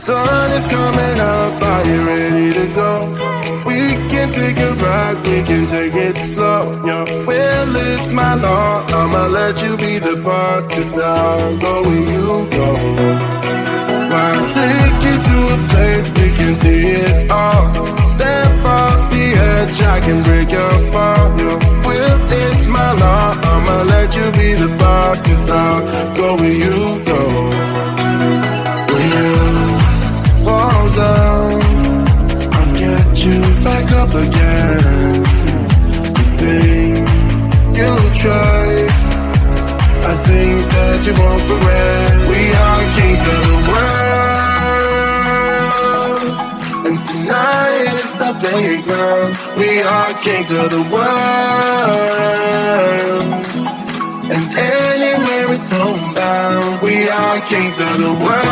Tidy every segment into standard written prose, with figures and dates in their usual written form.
sun is coming up, are you ready to go? We can take a ride, we can take it slow. Your will is my law, I'ma let you be the boss, 'cause I'll go where you go. I'll take you to a place we can see it all. Step off the edge, I can break your fall. Your will is my law, I'ma let you be the boss, 'cause I'll go where you go. When you fall down, I'll get you back up again. The things you try are things that you won't regret. We are kings of the world, and tonight is the playground. We are kings of the world, and anywhere is homebound. We are kings of the world,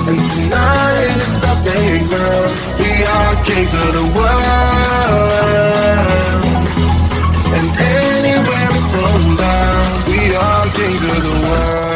and tonight is the playground. We are kings of the world, and anywhere is homebound. We are kings of the world.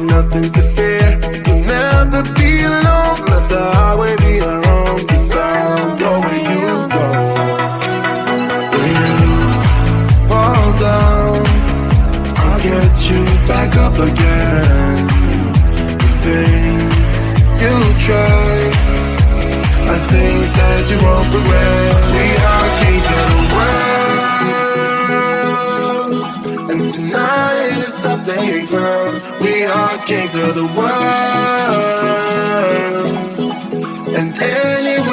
Nothing to fear. You'll never be alone. Let the highway be our own. 'Cause I'll go where you go. When you fall down, I'll get you back up again. The things you try are things that you won't regret. We are kings of the world, and tonight is the playground. We are kings of the world, and anywhere